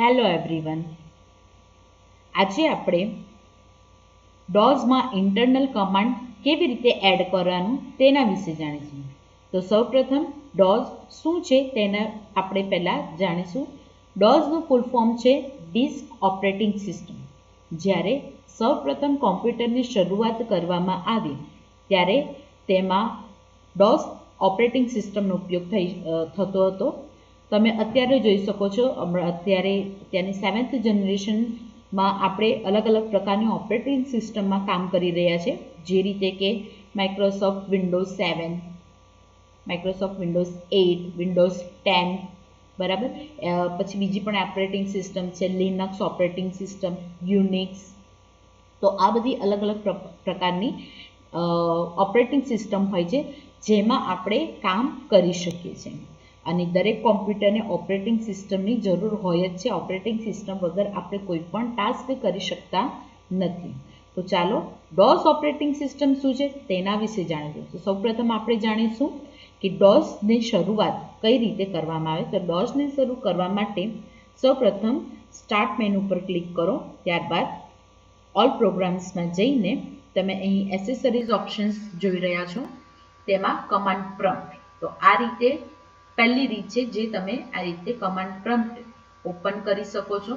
Hello everyone. આજે આપણે ડોઝમાં internal command કેવી રીતે એડ કરવાનું તેના વિશે જાણીશું. તો સૌપ્રથમ ડોઝ શું છે તેના આપણે પહેલાં જાણીશું. ડોઝનું ફૂલ ફોર્મ છે ડિસ્ક ઓપરેટિંગ સિસ્ટમ. જ્યારે સૌપ્રથમ કોમ્પ્યુટરની શરૂઆત કરવામાં આવી ત્યારે તેમાં ડોઝ ઓપરેટિંગ સિસ્ટમનો ઉપયોગ થતો હતો. તમે અત્યારે જોઈ શકો છો, અત્યારની 7th જનરેશનમાં આપણે અલગ અલગ પ્રકારની ઓપરેટિંગ સિસ્ટમમાં કામ કરી રહ્યા છે, જે રીતે કે Microsoft Windows 7, Microsoft Windows 8, Windows 10, બરાબર. પછી બીજી પણ ઓપરેટિંગ સિસ્ટમ છે લિનક્સ ઓપરેટિંગ સિસ્ટમ, યુનિક્સ. તો આ બધી અલગ અલગ પ્રકારની ઓપરેટિંગ સિસ્ટમ હોય છે જેમાં આપણે કામ કરી શકીએ છીએ. અને દરેક કોમ્પ્યુટરને ઓપરેટિંગ સિસ્ટમની જરૂર હોય જ છે. ઓપરેટિંગ સિસ્ટમ વગર આપણે કોઈ પણ ટાસ્ક કરી શકતા નથી. તો ચાલો ડોઝ ઓપરેટિંગ સિસ્ટમ શું છે તેના વિશે જાણીશું. તો સૌપ્રથમ આપણે જાણીશું કે ડોઝની શરૂઆત કઈ રીતે કરવામાં આવે. તો ડોઝને શરૂ કરવા માટે સૌપ્રથમ સ્ટાર્ટ મેનુ પર ક્લિક કરો. ત્યારબાદ ઓલ પ્રોગ્રામ્સમાં જઈને તમે અહીં એસેસરીઝ ઓપ્શન્સ જોઈ રહ્યા છો, તેમાં કમાન્ડ પ્રોમ્પ્ટ. તો આ રીતે પહેલી રીત છે જે તમે આ રીતે કમાન્ડ પ્રોમ્પ્ટ ઓપન કરી શકો છો.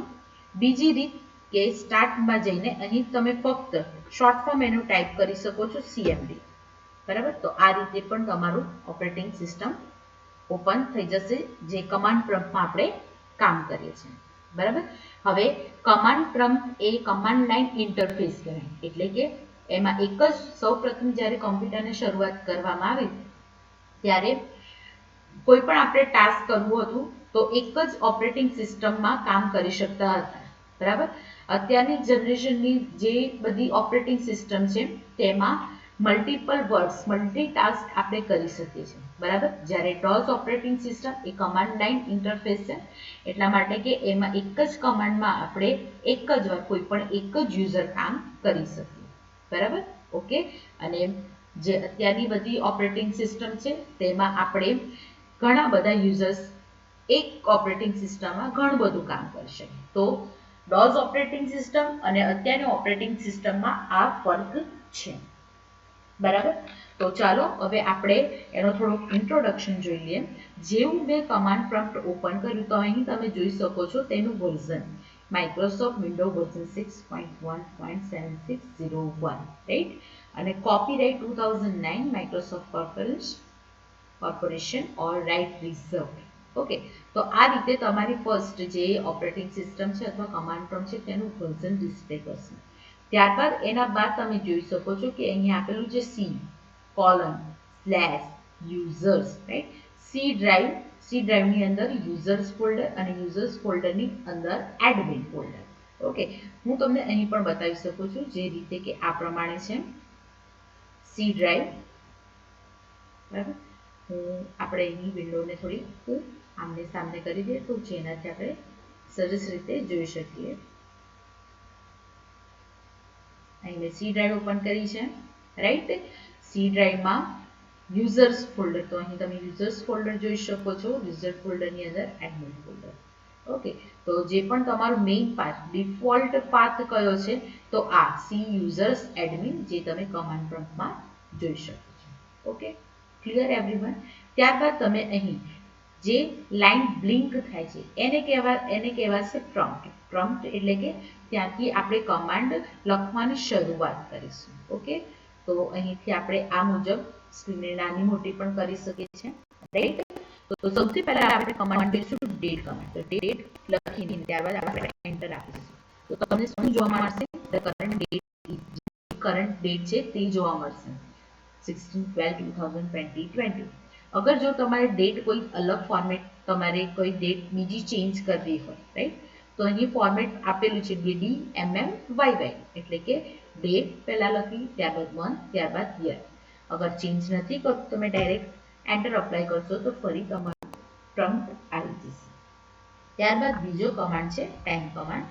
બીજી રીત કે સ્ટાર્ટમાં જઈને અહીં તમે ફક્ત શોર્ટ ફોર્મ એનું ટાઈપ કરી શકો છો CMD, બરાબર. તો આ રીતે પણ તમારું ઓપરેટિંગ સિસ્ટમ ઓપન થઈ જશે, જે કમાન્ડ પ્રોમ્પ્ટમાં આપણે કામ કરીએ છીએ, બરાબર. હવે કમાન્ડ પ્રોમ્પ્ટ એ કમાન્ડ લાઇન ઇન્ટરફેસ કહેવાય. એટલે કે એમાં એક જ સૌપ્રથમ જ્યારે કોમ્પ્યુટરને શરૂઆત કરવામાં આવી ત્યારે કોઈ પણ આપણે ટાસ્ક કરવું હતું તો એક જ ઓપરેટિંગ સિસ્ટમમાં કામ કરી શકતા હતા, બરાબર. અત્યારની જનરેશનની જે બધી ઓપરેટિંગ સિસ્ટમ છે તેમાં મલ્ટિપલ વર્ડ્સ, મલ્ટીટાસ્ક આપણે કરી શકીએ છીએ, બરાબર. જ્યારે ડોઝ ઓપરેટિંગ સિસ્ટમ એ કમાન્ડ લાઇન ઇન્ટરફેસ છે, એટલા માટે કે એમાં એક જ કમાન્ડમાં આપણે એક જ વાર કોઈ પણ એક જ યુઝર કામ કરી શકીએ, બરાબર. ઓકે. અને જે અત્યારની બધી ઓપરેટિંગ સિસ્ટમ છે તેમાં આપણે ઘણા બધા યુઝર્સ એક ઓપરેટિંગ સિસ્ટમમાં ઘણું બધું કામ કરી શકે. તો ડોઝ ઓપરેટિંગ સિસ્ટમ અને અત્યારની ઓપરેટિંગ સિસ્ટમમાં આ ફર્ક છે, બરાબર. તો ચાલો હવે આપણે એનો થોડુંક ઇન્ટ્રોડક્શન જોઈ લઈએ. જેવું મેં કમાન્ડ પ્રોમ્પ્ટ ઓપન કર્યું તો અહીં તમે જોઈ શકો છો તેનું version Microsoft Windows version 6.1.7601, right. અને કોપીરાઇટ 2009 માઇક્રોસોફ્ટ કોર્પોરેશન ઓર રાઇટ રિઝર્વ્ડ. ઓકે. તો આ રીતે તમારી ફર્સ્ટ જે ઓપરેટિંગ સિસ્ટમ છે અથવા કમાન્ડ પ્રોમ્પ્ટ છે તેનું વર્ઝન ડિસ્પ્લે કરશે. ત્યારબાદ એના બાદ તમે જોઈ શકો છો કે અહીં આપેલું છે C:/યુઝર્સ, રાઈટ. સી ડ્રાઈવની અંદર યુઝર્સ ફોલ્ડર અને યુઝર્સ ફોલ્ડરની અંદર એડમિન ફોલ્ડર. ઓકે. હું તમને અહીં પણ બતાવી શકું છું જે રીતે કે આ પ્રમાણે છે સી ડ્રાઈવ, બરાબર. આપણે એની વિન્ડોને થોડી આમને સામને કરી દઈએ તો જેનાથી આપણે સરસ રીતે જોઈ શકીએ. અહીં મેં સી ડ્રાઈવ ઓપન કરી છે, રાઈટ. સી ડ્રાઈવમાં યુઝર્સ ફોલ્ડર, તો અહીં તમે યુઝર્સ ફોલ્ડર જોઈ શકો છો, યુઝર ફોલ્ડરની અંદર એડમિન ફોલ્ડર. ઓકે. તો જે પણ તમારું મેઇન પાથ, ડિફોલ્ટ પાથ કયો છે તો આ સી યુઝર્સ એડમિન, જે તમે કમાન્ડ પ્રોમ્પ્ટમાં જોઈ શકો છો. ઓકે. Clear everyone. ત્યારબાદ તમે અહીં જે લાઈન બ્લિંક થાય છે એને કહેવાશે પ્રોમ્પ્ટ. પ્રોમ્પ્ટ એટલે કે ત્યાંથી આપણે કમાન્ડ લખવાની શરૂઆત કરીશું. ઓકે. તો અહીંથી આપણે આ મુજબ સ્ક્રીનને નાની મોટી પણ કરી શકીએ છીએ, રાઈટ. તો સૌથી પહેલા આપણે કમાન્ડ દઈશું ડેટ કમાન્ડ. તો ડેટ લખીને ત્યારબાદ આપણે એન્ટર આપીશું. તો તમને શું જોવા મળશે? કરંટ ડેટ છે તે જોવા મળશે 16/12/2020. અગર જો તમારે ડેટ કોઈ અલગ ફોર્મેટ, તમારે કોઈ ડેટ બીજી ચેન્જ કરવી હોય, રાઈટ, તો અહીં ફોર્મેટ આપેલું છે DDMMYY, એટલે કે ડેટ પહેલા લખી, ત્યારબાદ મંથ, ત્યારબાદ યર. અગર ચેન્જ નથી કરવું તમે ડાયરેક્ટ એન્ટર અપ્લાય કરશો તો ફરી તમારું પ્રોમ્પ્ટ આવી જશે. ત્યારબાદ બીજો કમાન્ડ છે ટાઈમ કમાન્ડ.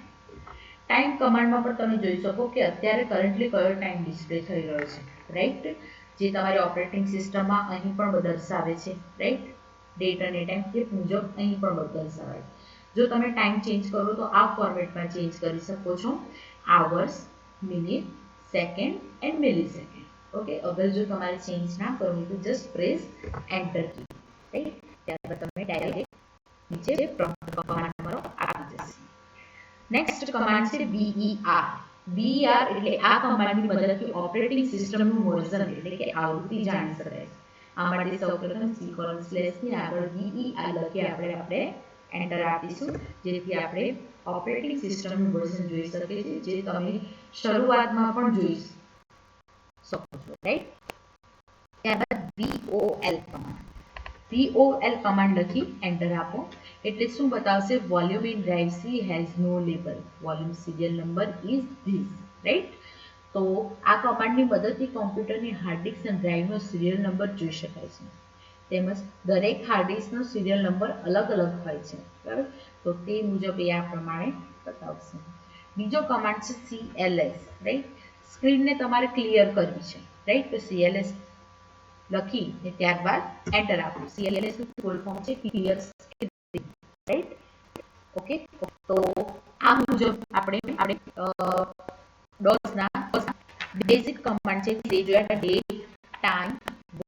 ટાઈમ કમાન્ડમાં પણ તમે જોઈ શકો કે અત્યારે કરન્ટલી કયો ટાઈમ ડિસ્પ્લે થઈ રહ્યો છે, રાઈટ. જે તમારી ઓપરેટિંગ સિસ્ટમમાં અહીં પણ દર્શાવે છે, રાઈટ. ડેટ અને ટાઈમ તે મુજબ અહીં પણ દર્શાવે. જો તમે ટાઈમ ચેન્જ કરો તો આ ફોર્મેટમાં ચેન્જ કરી શકો છો, hours, minute, second and millisecond. Okay, અગર જો તમારે ચેન્જ ના કરવું તો just press enter key, right. ત્યારબાદ તમે ડાયરેક્ટ નીચે પ્રોમ્પ્ટ કમાન્ડ તમારો આવી જશે. નેક્સ્ટ કમાન્ડ છે VER. VER એટલે આ કમાન્ડની મદદથી ઓપરેટિંગ સિસ્ટમનું વર્ઝન એટલે કે આવૃત્તિ જાણી શકાય છે. આ માટે સૌપ્રથમ C:/ની આગળ VER લખી આપણે એન્ટર આપીશું, જેથી આપણે ઓપરેટિંગ સિસ્ટમનું વર્ઝન જોઈ શકીએ છીએ, જે તમે શરૂઆતમાં પણ જોઈ શકો છો, રાઈટ. ત્યારબાદ VOL કમાન્ડ. VOL કમાન્ડ લખી એન્ટર આપો એટલે શું બતાવશે? Volume in drive C has no label. Volume serial number is this, right. તો આ કમાન્ડની મદદથી કોમ્પ્યુટરની હાર્ડ ડિસ્ક અને ડ્રાઈવનો સિરિયલ નંબર જોઈ શકાય છે. તેમજ દરેક હાર્ડ ડિસ્કનો સિરિયલ નંબર અલગ અલગ હોય છે, બરાબર. તો તે મુજબ એ આ પ્રમાણે બતાવશે. બીજો કમાન્ડ છે CLS, રાઈટ. સ્ક્રીનને તમારે ક્લિયર કરવી છે, રાઈટ. તો CLS લખી ને ત્યારબાદ એન્ટર આપો. CLS નું ફૂલ ફોર્મ છે ક્લિયર સ્ક્રીન, રાઈટ. ઓકે, તો આ મુજબ આપણે ડોઝના બેઝિક કમાન્ડ છે તે જોયા: ડેટ, ટાઈમ,